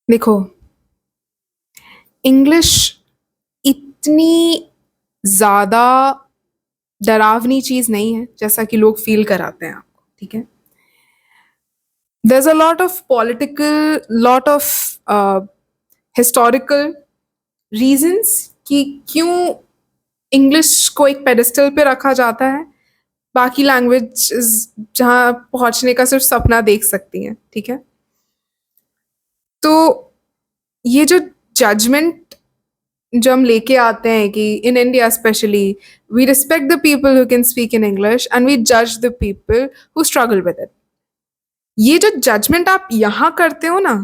देखो, इंग्लिश इतनी ज़्यादा डरावनी चीज़ नहीं है जैसा कि लोग फ़ील कराते हैं आपको, ठीक है? There's a lot of political, lot of historical reasons कि क्यों इंग्लिश को एक पेडेस्टल पे रखा जाता है, बाकी लैंग्वेज जहाँ पहुँचने का सिर्फ सपना देख सकती हैं, ठीक है? तो ये जो जजमेंट जो हम लेके आते हैं कि in India specially we respect the people who can speak in English and we जज the people who struggle with it. ये जो जजमेंट आप यहाँ करते हो ना,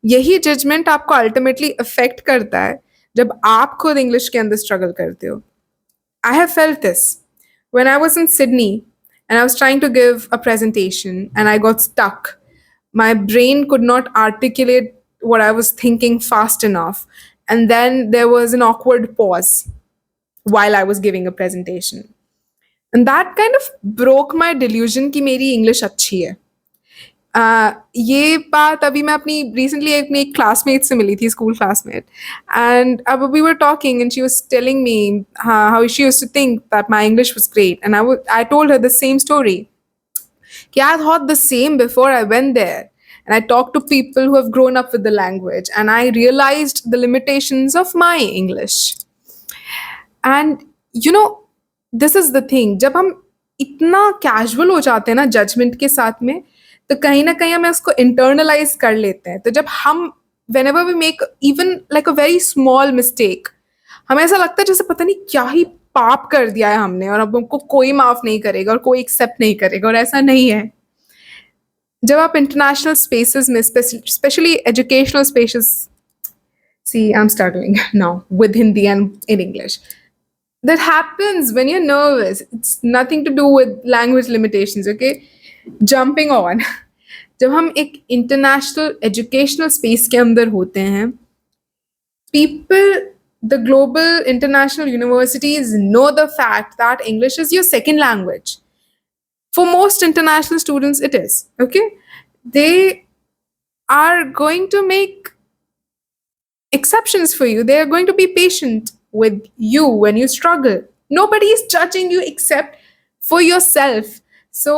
यही जजमेंट आपको अल्टीमेटली अफेक्ट करता है जब आप खुद इंग्लिश के अंदर स्ट्रगल करते हो। I have felt this when I was in Sydney and I was trying to give a presentation and I got stuck. My brain could not articulate what I was thinking fast enough. And then there was an awkward pause while I was giving a presentation. And that kind of broke my delusion कि मेरी English अच्छी है। ये बात अभी मैं अपनी recently अपनी एक क्लासमेट से मिली थी, स्कूल क्लासमेट, एंड अब we were talking and she was telling me how she used to think that my English was great and I told her the same story कि I thought the same before I went there and I talked to people who have grown up with the language and I realized the limitations of my English. And you know, this is the thing, जब हम इतना casual हो जाते हैं ना judgement के साथ में, तो कहीं ना कहीं हमें उसको इंटरनलाइज कर लेते हैं। तो जब हम whenever we make even like a very small mistake, हमें ऐसा लगता है जैसे पता नहीं क्या ही पाप कर दिया है हमने और अब हमको कोई माफ नहीं करेगा और कोई एक्सेप्ट नहीं करेगा, और ऐसा नहीं है। जब आप इंटरनेशनल स्पेसेस में specially educational spaces, see I am struggling now with Hindi and in English, that happens when you're nervous. It's nothing to do with language limitations, okay? Jumping on. जब हम एक इंटरनेशनल एजुकेशनल स्पेस के अंदर होते हैं, people, the global international universities know the fact that English is your second language. For most international students, it is, okay? They are going to make exceptions for you. They are going to be patient with you when you struggle. Nobody is judging you except for yourself. So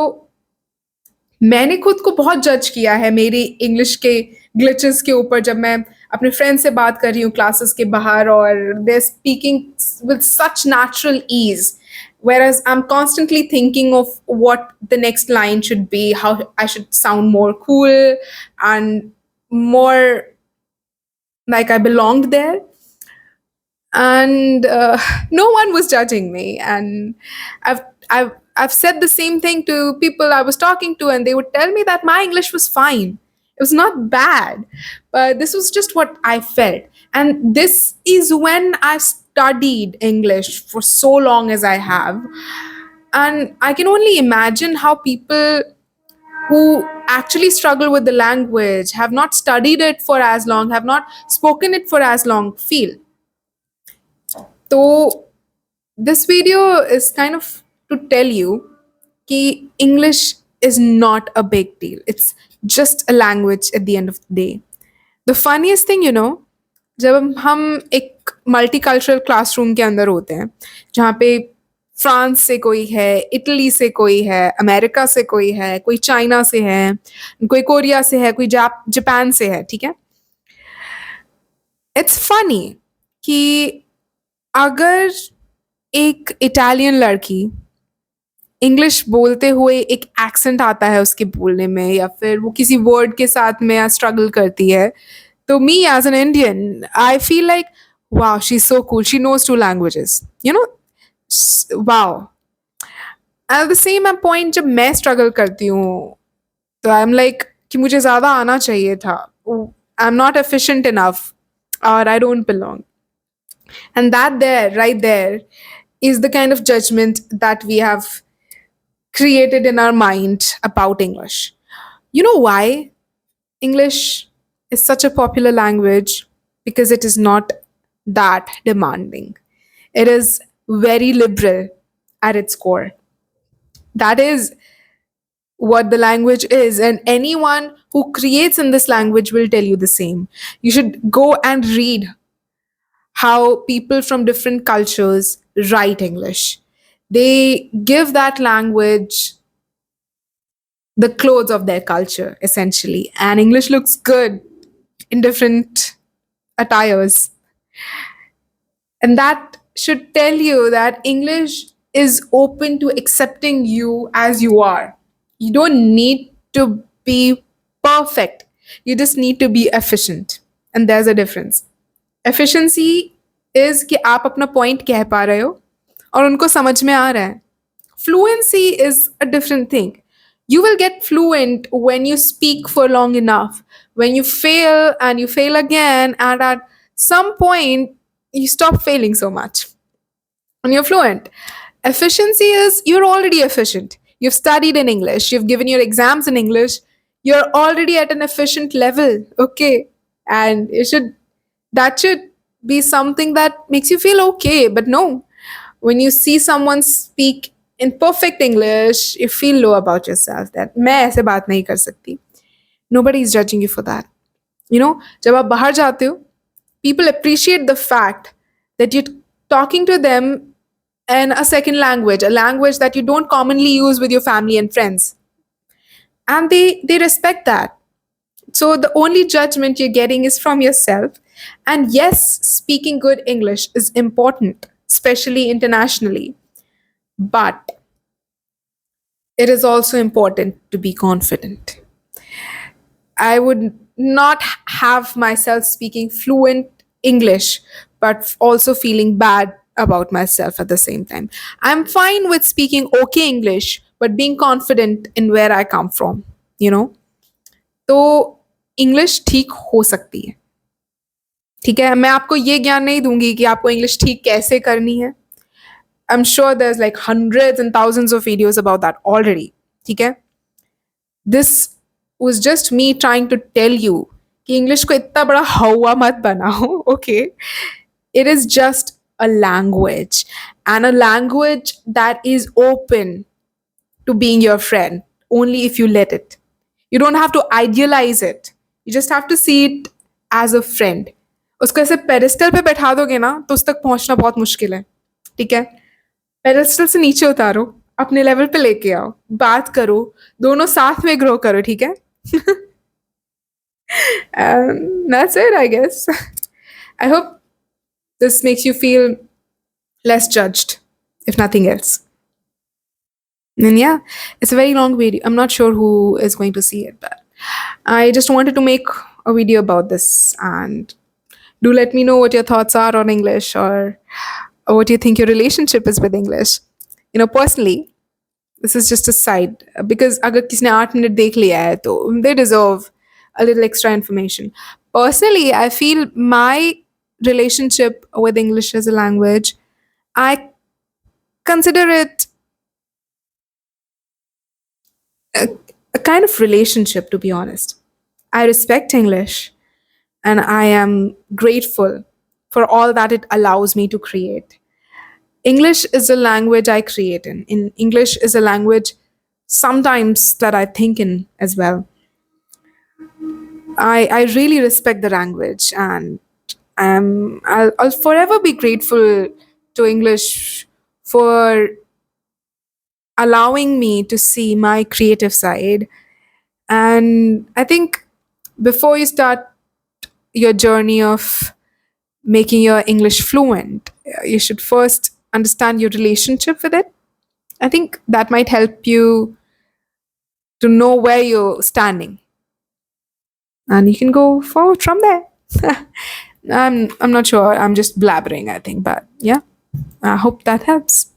मैंने खुद को बहुत जज किया है मेरी English के glitches के ऊपर, जब मैं अपने फ्रेंड से बात कर रही हूँ क्लासेस के बाहर और they speaking with such natural ease, whereas I'm constantly thinking of what the next line should be, how I should sound more cool and more like I belonged there. And no one was judging me. And I've, I've, I've said the same thing to people I was talking to, and they would tell me that my English was fine. It was not bad, but this was just what I felt. And this is when I studied English for so long as I have. And I can only imagine how people who actually struggle with the language, have not studied it for as long, have not spoken it for as long, feel. So this video is kind of to tell you कि English is not a big deal. It's just a language at the end of the day. The funniest thing, you know, जब हम एक multicultural classroom के अंदर होते हैं जहाँ पे फ्रांस से कोई है, इटली से कोई है, अमेरिका से कोई है, कोई चाइना से है, कोई कोरिया से है, कोई जापान से है, ठीक है? इट्स फनी कि अगर एक इटालियन लड़की इंग्लिश बोलते हुए एक एक्सेंट आता है उसके बोलने में, या फिर वो किसी वर्ड के साथ में स्ट्रगल करती है, तो me as an Indian I feel like wow she is so cool, she knows two languages, you know, wow. At the same point जब मैं स्ट्रगल करती हूँ तो आई एम लाइक कि मुझे ज़्यादा आना चाहिए था, I am not efficient enough और I don't belong. And that there, right there, is the kind of judgment that we have created in our mind about English. You know why English is such a popular language? Because it is not that demanding. It is very liberal at its core. That is what the language is, and anyone who creates in this language will tell you the same. You should go and read how people from different cultures write English. They give that language the clothes of their culture, essentially. And English looks good in different attires. And that should tell you that English is open to accepting you as you are. You don't need to be perfect, you just need to be efficient. And there's a difference. Efficiency is कि आप अपना point कह पा रहे हो और उनको समझ में आ रहा है. Fluency is a different thing. You will get fluent when you speak for long enough. When you fail and you fail again, and at some point, you stop failing so much and you're fluent. Efficiency is you're already efficient. You've studied in English, you've given your exams in English, you're already at an efficient level, okay? And that should be something that makes you feel okay. But no, when you see someone speak in perfect English, you feel low about yourself that मैं ऐसे बात नहीं कर सकती. Nobody is judging you for that. You know, जब आप बाहर जाते हो, people appreciate the fact that you're talking to them in a second language, a language that you don't commonly use with your family and friends. And they respect that. So the only judgment you're getting is from yourself. And yes, speaking good English is important, especially internationally. But it is also important to be confident. I would not have myself speaking fluent English, but also feeling bad about myself at the same time. I'm fine with speaking okay English, but being confident in where I come from, you know? तो English ठीक हो सकती है. ठीक है, मैं आपको ये ज्ञान नहीं दूंगी कि आपको इंग्लिश ठीक कैसे करनी है. I'm sure there's like hundreds and thousands of videos about that already. ठीक है, this was just me trying to tell you कि इंग्लिश को इतना बड़ा हवा मत बनाओ. Okay, it is just a language, and a language that is open to being your friend only if you let it. You don't have to idealize it. You just have to see it as a friend. उसको ऐसे pedestal पे बैठा दोगे ना तो उस तक पहुंचना बहुत मुश्किल है. ठीक है, पेडिस्टल से नीचे उतारो, अपने लेवल पे लेके आओ, बात करो, दोनों साथ में ग्रो करो. ठीक है. That's it, I guess. I hope this makes you feel less judged, if nothing else. And yeah, it's a very long video. I'm not sure who is going to see it, but I just wanted to make a video about this. And do let me know what your thoughts are on English, or what you think your relationship is with English. You know, personally, this is just a side, because अगर किसी ने 8 minute देख लिया है तो they deserve a little extra information. Personally, I feel my relationship with English as a language, I consider it a kind of relationship, to be honest. I respect English and I am grateful for all that it allows me to create. English is a language I create in English is a language sometimes that I think in as well. I really respect the language, and I'll forever be grateful to English for allowing me to see my creative side. And I think before you start your journey of making your English fluent, you should first understand your relationship with it. I think that might help you to know where you're standing, and you can go forward from there. I'm not sure. I'm just blabbering, I think, but yeah, I hope that helps.